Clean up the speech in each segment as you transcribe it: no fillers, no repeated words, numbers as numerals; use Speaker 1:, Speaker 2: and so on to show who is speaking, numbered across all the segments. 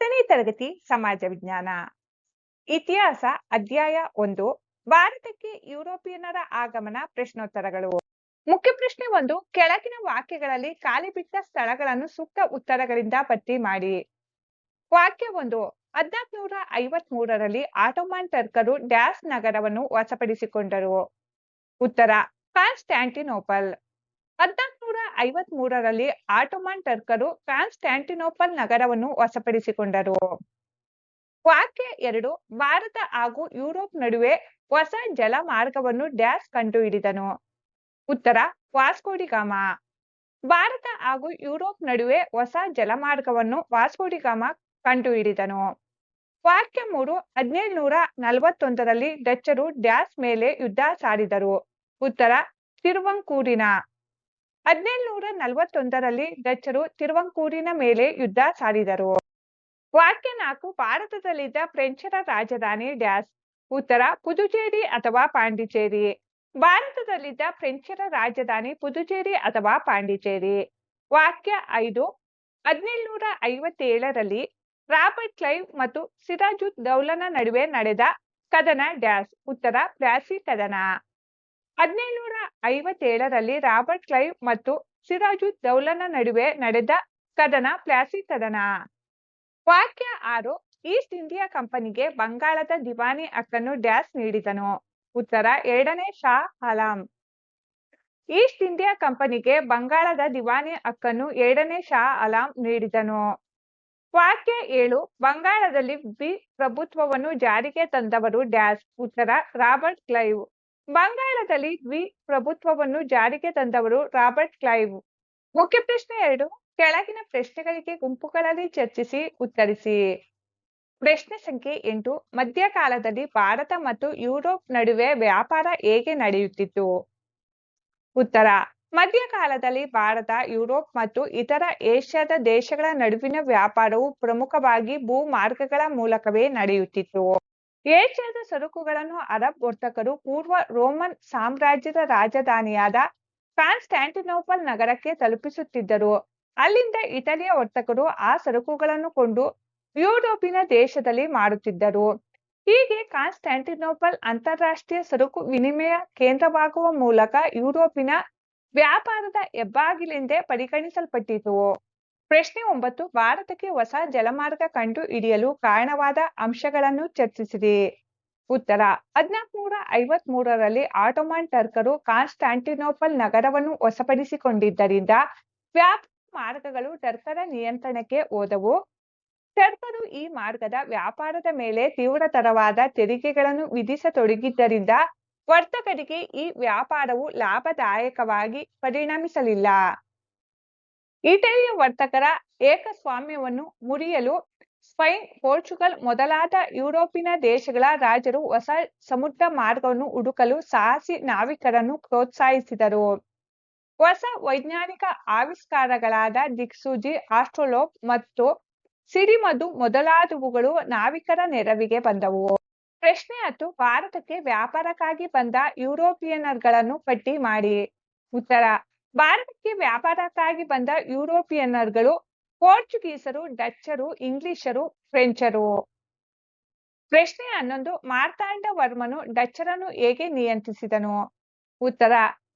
Speaker 1: 10ನೇ ತರಗತಿ ಸಮಾಜ ವಿಜ್ಞಾನ ಇತಿಹಾಸ ಅಧ್ಯಾಯ 1 ಭಾರತಕ್ಕೆ ಯುರೋಪಿಯನ್ನರ ಆಗಮನ ಪ್ರಶ್ನೋತ್ತರಗಳು. ಮುಖ್ಯ ಪ್ರಶ್ನೆ 1. ಕೆಳಗಿನ ವಾಕ್ಯಗಳಲ್ಲಿ ಖಾಲಿ ಬಿಟ್ಟ ಸ್ಥಳಗಳನ್ನು ಸೂಕ್ತ ಉತ್ತರಗಳಿಂದ ಪಟ್ಟಿ ಮಾಡಿ. ವಾಕ್ಯ 1. 1453ರಲ್ಲಿ ಆಟೋಮನ್ ಟರ್ಕರು ಡ್ಯಾಸ್ ನಗರವನ್ನು ವಶಪಡಿಸಿಕೊಂಡರು. ಉತ್ತರ ಕಾನ್ಸ್ಟಾಂಟಿನೋಪಲ್. 1453ರಲ್ಲಿ ಆಟೋಮನ್ ಟರ್ಕರು ಕಾನ್ಸ್ಟಾಂಟಿನೋಪಲ್ ನಗರವನ್ನು ವಶಪಡಿಸಿಕೊಂಡರು. ವಾಕ್ಯ 2. ಭಾರತ ಹಾಗೂ ಯುರೋಪ್ ನಡುವೆ ಹೊಸ ಜಲ ಮಾರ್ಗವನ್ನು ಡ್ಯಾಸ್ ಕಂಡುಹಿಡಿದನು. ಉತ್ತರ ವಾಸ್ಕೋ ಡಿ ಗಾಮ. ಭಾರತ ಹಾಗೂ ಯುರೋಪ್ ನಡುವೆ ಹೊಸ ಜಲಮಾರ್ಗವನ್ನು ವಾಸ್ಕೋ ಡಿ ಗಾಮ ಕಂಡುಹಿಡಿದನು. ವಾಕ್ಯ 3. 1741ರಲ್ಲಿ ಡಚ್ಚರು ಡ್ಯಾಸ್ ಮೇಲೆ ಯುದ್ಧ ಸಾರಿದರು. ಉತ್ತರ ತಿರುವಂಕೂರಿನ. 1741ರಲ್ಲಿ ಡಚ್ಚರು ತಿರುವಂಕೂರಿನ ಮೇಲೆ ಯುದ್ಧ ಸಾರಿದರು. ವಾಕ್ಯ 4. ಭಾರತದಲ್ಲಿದ್ದ ಫ್ರೆಂಚರ ರಾಜಧಾನಿ ಡ್ಯಾಸ್. ಉತ್ತರ ಪುದುಚೇರಿ ಅಥವಾ ಪಾಂಡಿಚೇರಿ. ಭಾರತದಲ್ಲಿದ್ದ ಫ್ರೆಂಚರ ರಾಜಧಾನಿ ಪುದುಚೇರಿ ಅಥವಾ ಪಾಂಡಿಚೇರಿ. ವಾಕ್ಯ 5. 1757ರಲ್ಲಿ ರಾಬರ್ಟ್ ಕ್ಲೈವ್ ಮತ್ತು ಸಿರಾಜುದ್ ದೌಲನ ನಡುವೆ ನಡೆದ ಕದನ ಡ್ಯಾಸ್. ಉತ್ತರ ಪ್ಲಾಸಿ ಕದನ. 1757ರಲ್ಲಿ ರಾಬರ್ಟ್ ಕ್ಲೈವ್ ಮತ್ತು ಸಿರಾಜುದ್ ದೌಲನ ನಡುವೆ ನಡೆದ ಕದನ ಪ್ಲಾಸಿ ಕದನ. ವಾಕ್ಯ 6. ಈಸ್ಟ್ ಇಂಡಿಯಾ ಕಂಪನಿಗೆ ಬಂಗಾಳದ ದಿವಾನಿ ಹಕ್ಕನ್ನು ಡ್ಯಾಸ್ ನೀಡಿದನು. ಉತ್ತರ ಎರಡನೇ ಶಾ ಆಲಂ. ಈಸ್ಟ್ ಇಂಡಿಯಾ ಕಂಪನಿಗೆ ಬಂಗಾಳದ ದಿವಾನಿ ಹಕ್ಕನ್ನು ಎರಡನೇ ಶಾ ಆಲಂ ನೀಡಿದನು. ವಾಕ್ಯ 7. ಬಂಗಾಳದಲ್ಲಿ ದ್ವಿಪ್ರಭುತ್ವವನ್ನು ಜಾರಿಗೆ ತಂದವರು ಡ್ಯಾಸ್. ಉತ್ತರ ರಾಬರ್ಟ್ ಕ್ಲೈವ್. ಬಂಗಾಳದಲ್ಲಿ ದ್ವಿಪ್ರಭುತ್ವವನ್ನು ಜಾರಿಗೆ ತಂದವರು ರಾಬರ್ಟ್ ಕ್ಲೈವ್. ಮುಖ್ಯ ಪ್ರಶ್ನೆ 2. ಕೆಳಗಿನ ಪ್ರಶ್ನೆಗಳಿಗೆ ಗುಂಪುಗಳಲ್ಲಿ ಚರ್ಚಿಸಿ ಉತ್ತರಿಸಿ. ಪ್ರಶ್ನೆ ಸಂಖ್ಯೆ 8. ಮಧ್ಯಕಾಲದಲ್ಲಿ ಭಾರತ ಮತ್ತು ಯುರೋಪ್ ನಡುವೆ ವ್ಯಾಪಾರ ಹೇಗೆ ನಡೆಯುತ್ತಿತ್ತು? ಉತ್ತರ ಮಧ್ಯಕಾಲದಲ್ಲಿ ಭಾರತ, ಯುರೋಪ್ ಮತ್ತು ಇತರ ಏಷ್ಯಾದ ದೇಶಗಳ ನಡುವಿನ ವ್ಯಾಪಾರವು ಪ್ರಮುಖವಾಗಿ ಭೂಮಾರ್ಗಗಳ ಮೂಲಕವೇ ನಡೆಯುತ್ತಿತ್ತು. ಏಷ್ಯಾದ ಸರಕುಗಳನ್ನು ಅರಬ್ ವರ್ತಕರು ಪೂರ್ವ ರೋಮನ್ ಸಾಮ್ರಾಜ್ಯದ ರಾಜಧಾನಿಯಾದ ಕಾನ್ಸ್ಟಾಂಟಿನೋಪಲ್ ನಗರಕ್ಕೆ ತಲುಪಿಸುತ್ತಿದ್ದರು. ಅಲ್ಲಿಂದ ಇಟಲಿಯ ವರ್ತಕರು ಆ ಸರಕುಗಳನ್ನು ಕೊಂಡು ಯುರೋಪಿನ ದೇಶದಲ್ಲಿ ಮಾರುತ್ತಿದ್ದರು. ಹೀಗೆ ಕಾನ್ಸ್ಟಾಂಟಿನೋಪಲ್ ಅಂತಾರಾಷ್ಟ್ರೀಯ ಸರಕು ವಿನಿಮಯ ಕೇಂದ್ರವಾಗುವ ಮೂಲಕ ಯುರೋಪಿನ ವ್ಯಾಪಾರದ ಹೆಬ್ಬಾಗಿಲೆಂದೇ ಪರಿಗಣಿಸಲ್ಪಟ್ಟಿತು. ಪ್ರಶ್ನೆ 9. ಭಾರತಕ್ಕೆ ಹೊಸ ಜಲಮಾರ್ಗ ಕಂಡು ಹಿಡಿಯಲು ಕಾರಣವಾದ ಅಂಶಗಳನ್ನು ಚರ್ಚಿಸಿರಿ. ಉತ್ತರ 1453ರಲ್ಲಿ ಆಟೋಮನ್ ಟರ್ಕರು ಕಾನ್ಸ್ಟಾಂಟಿನೋಪಲ್ ನಗರವನ್ನು ವಶಪಡಿಸಿಕೊಂಡಿದ್ದರಿಂದ ವ್ಯಾಪಾರ ಮಾರ್ಗಗಳು ಟರ್ಕರ ನಿಯಂತ್ರಣಕ್ಕೆ ಹೋದವು. ಟರ್ಕರು ಈ ಮಾರ್ಗದ ವ್ಯಾಪಾರದ ಮೇಲೆ ತೀವ್ರತರವಾದ ತೆರಿಗೆಗಳನ್ನು ವಿಧಿಸತೊಡಗಿದ್ದರಿಂದ ವರ್ತಕರಿಗೆ ಈ ವ್ಯಾಪಾರವು ಲಾಭದಾಯಕವಾಗಿ ಪರಿಣಮಿಸಲಿಲ್ಲ. ಇಟಲಿಯ ವರ್ತಕರ ಏಕಸ್ವಾಮ್ಯವನ್ನು ಮುರಿಯಲು ಸ್ಪೈನ್, ಪೋರ್ಚುಗಲ್ ಮೊದಲಾದ ಯುರೋಪಿನ ದೇಶಗಳ ರಾಜರು ಹೊಸ ಸಮುದ್ರ ಮಾರ್ಗವನ್ನು ಹುಡುಕಲು ಸಾಹಸಿ ನಾವಿಕರನ್ನು ಪ್ರೋತ್ಸಾಹಿಸಿದರು. ಹೊಸ ವೈಜ್ಞಾನಿಕ ಆವಿಷ್ಕಾರಗಳಾದ ದಿಕ್ಸೂಚಿ, ಆಸ್ಟ್ರೋಲೋಪ್ ಮತ್ತು ಸಿಡಿಮದ್ದು ಮೊದಲಾದವುಗಳು ನಾವಿಕರ ನೆರವಿಗೆ ಬಂದವು. ಪ್ರಶ್ನೆ 10. ಭಾರತಕ್ಕೆ ವ್ಯಾಪಾರಕ್ಕಾಗಿ ಬಂದ ಯುರೋಪಿಯನ್ನರುಗಳನ್ನು ಪಟ್ಟಿ ಮಾಡಿ. ಉತ್ತರ ಭಾರತಕ್ಕೆ ವ್ಯಾಪಾರಕ್ಕಾಗಿ ಬಂದ ಯುರೋಪಿಯನ್ನರುಗಳು ಪೋರ್ಚುಗೀಸರು, ಡಚ್ಚರು, ಇಂಗ್ಲಿಷರು, ಫ್ರೆಂಚರು. ಪ್ರಶ್ನೆ 11. ಮಾರ್ತಾಂಡ ವರ್ಮನು ಡಚ್ಚರನ್ನು ಹೇಗೆ ನಿಯಂತ್ರಿಸಿದನು? ಉತ್ತರ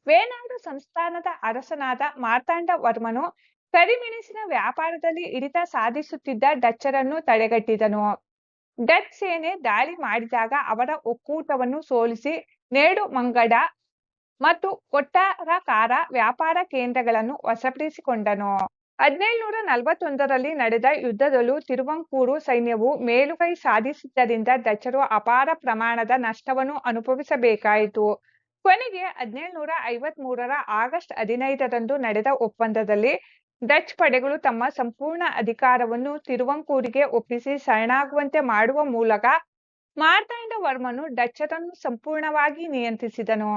Speaker 1: ವೇನಾಡು ಸಂಸ್ಥಾನದ ಅರಸನಾದ ಮಾರ್ತಾಂಡ ವರ್ಮನು ಕರಿಮೆಣಸಿನ ವ್ಯಾಪಾರದಲ್ಲಿ ಹಿಡಿತ ಸಾಧಿಸುತ್ತಿದ್ದ ಡಚ್ಚರನ್ನು ತಡೆಗಟ್ಟಿದನು. ಡಚ್ ಸೇನೆ ದಾಳಿ ಮಾಡಿದಾಗ ಅವರ ಒಕ್ಕೂಟವನ್ನು ಸೋಲಿಸಿ ನೇಡುಮಂಗಡ ಮತ್ತು ಕೊಟ್ಟಾರಕಾರ ವ್ಯಾಪಾರ ಕೇಂದ್ರಗಳನ್ನು ವಶಪಡಿಸಿಕೊಂಡನು. 1741ರಲ್ಲಿ ನಡೆದ ಯುದ್ಧದಲ್ಲೂ ತಿರುವಂಕೂರು ಸೈನ್ಯವು ಮೇಲುಗೈ ಸಾಧಿಸಿದ್ದರಿಂದ ಡಚ್ಚರು ಅಪಾರ ಪ್ರಮಾಣದ ನಷ್ಟವನ್ನು ಅನುಭವಿಸಬೇಕಾಯಿತು. ಕೊನೆಗೆ 1753ರ ಆಗಸ್ಟ್ 15ರಂದು ನಡೆದ ಒಪ್ಪಂದದಲ್ಲಿ ಡಚ್ ಪಡೆಗಳು ತಮ್ಮ ಸಂಪೂರ್ಣ ಅಧಿಕಾರವನ್ನು ತಿರುವಂಕೂರಿಗೆ ಒಪ್ಪಿಸಿ ಶರಣಾಗುವಂತೆ ಮಾಡುವ ಮೂಲಕ ಮಾರ್ತಾಂಡ ವರ್ಮನು ಡಚ್ಚರನ್ನು ಸಂಪೂರ್ಣವಾಗಿ ನಿಯಂತ್ರಿಸಿದನು.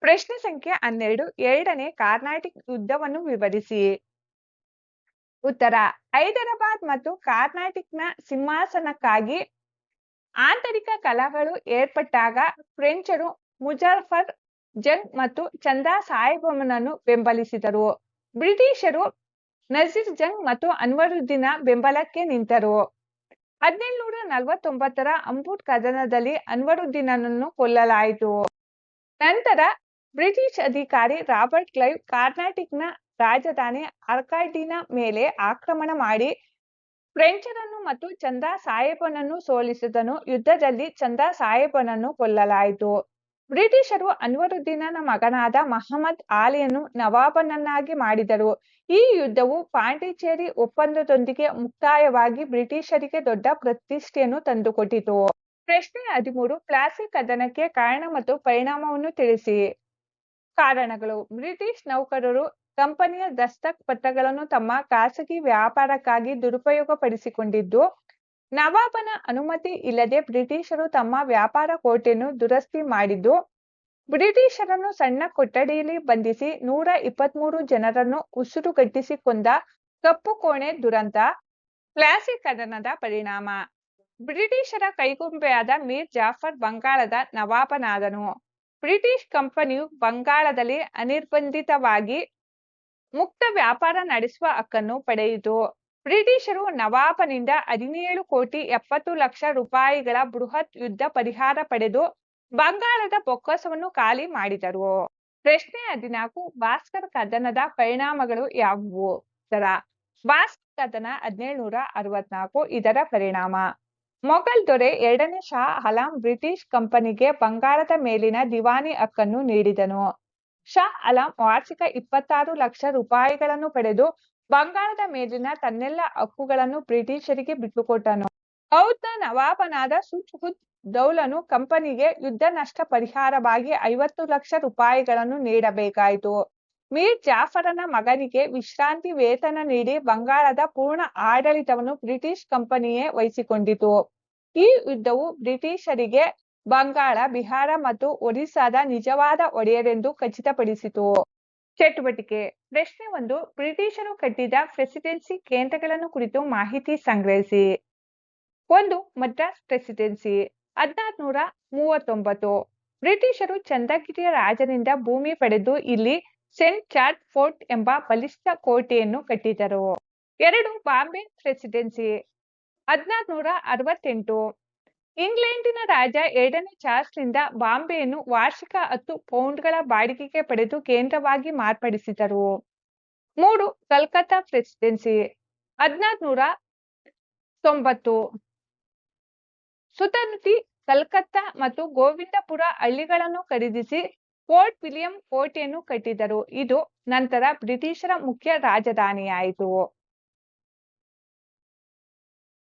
Speaker 1: ಪ್ರಶ್ನೆ ಸಂಖ್ಯೆ 12. ಎರಡನೇ ಕಾರ್ನಾಟಿಕ್ ಯುದ್ಧವನ್ನು ವಿವರಿಸಿ. ಉತ್ತರ ಹೈದರಾಬಾದ್ ಮತ್ತು ಕಾರ್ನಾಟಿಕ್ನ ಸಿಂಹಾಸನಕ್ಕಾಗಿ ಆಂತರಿಕ ಕಲಹಗಳು ಏರ್ಪಟ್ಟಾಗ ಫ್ರೆಂಚರು ಮುಜಾಫರ್ ಜಂಗ್ ಮತ್ತು ಚಂದಾ ಸಾಹೇಬನನ್ನು ಬೆಂಬಲಿಸಿದರು. ಬ್ರಿಟಿಷರು ನಜೀರ್ ಜಂಗ್ ಮತ್ತು ಅನ್ವರುದ್ದೀನ ಬೆಂಬಲಕ್ಕೆ ನಿಂತರು. 1749ರ ಅಂಬುಟ್ ಕದನದಲ್ಲಿ ಅನ್ವರುದ್ದೀನನನ್ನು ಕೊಲ್ಲಲಾಯಿತು. ನಂತರ ಬ್ರಿಟಿಷ್ ಅಧಿಕಾರಿ ರಾಬರ್ಟ್ ಕ್ಲೈವ್ ಕರ್ನಾಟಿಕ್ನ ರಾಜಧಾನಿ ಅರ್ಕಾಡಿನ ಮೇಲೆ ಆಕ್ರಮಣ ಮಾಡಿ ಫ್ರೆಂಚರನ್ನು ಮತ್ತು ಚಂದಾ ಸಾಹೇಬನನ್ನು ಸೋಲಿಸಿದನು. ಯುದ್ಧದಲ್ಲಿ ಚಂದಾ ಸಾಹೇಬನನ್ನು ಕೊಲ್ಲಲಾಯಿತು. ಬ್ರಿಟಿಷರು ಅನ್ವರುದ್ದೀನನ ಮಗನಾದ ಮಹಮ್ಮದ್ ಆಲಿಯನ್ನು ನವಾಬನನ್ನಾಗಿ ಮಾಡಿದರು. ಈ ಯುದ್ಧವು ಪಾಂಡಿಚೇರಿ ಒಪ್ಪಂದದೊಂದಿಗೆ ಮುಕ್ತಾಯವಾಗಿ ಬ್ರಿಟಿಷರಿಗೆ ದೊಡ್ಡ ಪ್ರತಿಷ್ಠೆಯನ್ನು ತಂದುಕೊಟ್ಟಿತು. ಪ್ರಶ್ನೆ 13. ಪ್ಲಾಸಿ ಕದನಕ್ಕೆ ಕಾರಣ ಮತ್ತು ಪರಿಣಾಮವನ್ನು ತಿಳಿಸಿ. ಕಾರಣಗಳು: ಬ್ರಿಟಿಷ್ ನೌಕರರು ಕಂಪನಿಯ ದಸ್ತಕ್ ಪತ್ರಗಳನ್ನು ತಮ್ಮ ಖಾಸಗಿ ವ್ಯಾಪಾರಕ್ಕಾಗಿ ದುರುಪಯೋಗಪಡಿಸಿಕೊಂಡಿದ್ದು, ನವಾಬನ ಅನುಮತಿ ಇಲ್ಲದೆ ಬ್ರಿಟಿಷರು ತಮ್ಮ ವ್ಯಾಪಾರ ಕೋಟೆಯನ್ನು ದುರಸ್ತಿ ಮಾಡಿದ್ದು, ಬ್ರಿಟಿಷರನ್ನು ಸಣ್ಣ ಕೊಠಡಿಯಲ್ಲಿ ಬಂಧಿಸಿ 123 ಜನರನ್ನು ಉಸಿರುಗಟ್ಟಿಸಿ ಕೊಂದ ಕಪ್ಪು ಕೋಣೆ ದುರಂತ. ಪ್ಲಾಸಿ ಕದನದ ಪರಿಣಾಮ: ಬ್ರಿಟಿಷರ ಕೈಗೊಂಬೆಯಾದ ಮೀರ್ ಜಾಫರ್ ಬಂಗಾಳದ ನವಾಬನಾದನು. ಬ್ರಿಟಿಷ್ ಕಂಪನಿಯು ಬಂಗಾಳದಲ್ಲಿ ಅನಿರ್ಬಂಧಿತವಾಗಿ ಮುಕ್ತ ವ್ಯಾಪಾರ ನಡೆಸುವ ಹಕ್ಕನ್ನು ಪಡೆಯಿತು. ಬ್ರಿಟಿಷರು ನವಾಬನಿಂದ 17,70,00,000 ರೂಪಾಯಿಗಳ ಬೃಹತ್ ಯುದ್ಧ ಪರಿಹಾರ ಪಡೆದು ಬಂಗಾಳದ ಬೊಕ್ಕಸವನ್ನು ಖಾಲಿ ಮಾಡಿದರು. ಪ್ರಶ್ನೆ 14. ಬಾಸ್ಕರ್ ಕದನದ ಪರಿಣಾಮಗಳು ಯಾವುವು? ಉತ್ತರ: ಬಾಸ್ಕರ್ ಕದನ 1764. ಇದರ ಪರಿಣಾಮ: ಮೊಘಲ್ ದೊರೆ 2ನೇ ಶಾ ಆಲಂ ಬ್ರಿಟಿಷ್ ಕಂಪನಿಗೆ ಬಂಗಾಳದ ಮೇಲಿನ ದಿವಾನಿ ಹಕ್ಕನ್ನು ನೀಡಿದನು. ಶಾ ಆಲಂ ವಾರ್ಷಿಕ 26 ಲಕ್ಷ ರೂಪಾಯಿಗಳನ್ನು ಪಡೆದು ಬಂಗಾಳದ ಮೇಲಿನ ತನ್ನೆಲ್ಲ ಹಕ್ಕುಗಳನ್ನು ಬ್ರಿಟಿಷರಿಗೆ ಬಿಟ್ಟುಕೊಟ್ಟನು. ಔಧ್ನ ನವಾಬನಾದ ಸುಜ್-ಉದ್ ದೌಲನು ಕಂಪನಿಗೆ ಯುದ್ಧ ನಷ್ಟ ಪರಿಹಾರವಾಗಿ 50 ಲಕ್ಷ ರೂಪಾಯಿಗಳನ್ನು ನೀಡಬೇಕಾಯಿತು. ಮೀರ್ ಜಾಫರನ ಮಗನಿಗೆ ವಿಶ್ರಾಂತಿ ವೇತನ ನೀಡಿ ಬಂಗಾಳದ ಪೂರ್ಣ ಆಡಳಿತವನ್ನು ಬ್ರಿಟಿಷ್ ಕಂಪನಿಯೇ ವಹಿಸಿಕೊಂಡಿತು. ಈ ಯುದ್ಧವು ಬ್ರಿಟಿಷರಿಗೆ ಬಂಗಾಳ, ಬಿಹಾರ ಮತ್ತು ಒರಿಸ್ಸಾದ ನಿಜವಾದ ಒಡೆಯರೆಂದು ಖಚಿತಪಡಿಸಿತು. ಚಟುವಟಿಕೆ: ಪ್ರಶ್ನೆ 1. ಬ್ರಿಟಿಷರು ಕಟ್ಟಿದ ಪ್ರೆಸಿಡೆನ್ಸಿ ಕೇಂದ್ರಗಳನ್ನು ಕುರಿತು ಮಾಹಿತಿ ಸಂಗ್ರಹಿಸಿ. 1. ಮದ್ರಾಸ್ ಪ್ರೆಸಿಡೆನ್ಸಿ 1639. ಬ್ರಿಟಿಷರು ಚಂದ್ರಗಿರಿಯ ರಾಜನಿಂದ ಭೂಮಿ ಪಡೆದು ಇಲ್ಲಿ ಸೇಂಟ್ ಜಾರ್ಜ್ ಫೋರ್ಟ್ ಎಂಬ ಬಲಿಷ್ಠ ಕೋಟೆಯನ್ನು ಕಟ್ಟಿದರು. 2. ಬಾಂಬೆ ಪ್ರೆಸಿಡೆನ್ಸಿ 1668. ಇಂಗ್ಲೆಂಡಿನ ರಾಜ 2ನೇ ಚಾರ್ಲ್ಸ್ನಿಂದ ಬಾಂಬೆಯನ್ನು ವಾರ್ಷಿಕ 10 ಪೌಂಡ್ಗಳ ಬಾಡಿಗೆಗೆ ಪಡೆದು ಕೇಂದ್ರವಾಗಿ ಮಾರ್ಪಡಿಸಿದರು. 3. ಕಲ್ಕತ್ತಾ ಪ್ರೆಸಿಡೆನ್ಸಿ 1690. ಸುತನುತಿ ಕಲ್ಕತ್ತಾ ಮತ್ತು ಗೋವಿಂದಪುರ ಹಳ್ಳಿಗಳನ್ನು ಖರೀದಿಸಿ ಫೋರ್ಟ್ ವಿಲಿಯಂ ಕೋಟೆಯನ್ನು ಕಟ್ಟಿದರು. ಇದು ನಂತರ ಬ್ರಿಟಿಷರ ಮುಖ್ಯ ರಾಜಧಾನಿಯಾಯಿತು.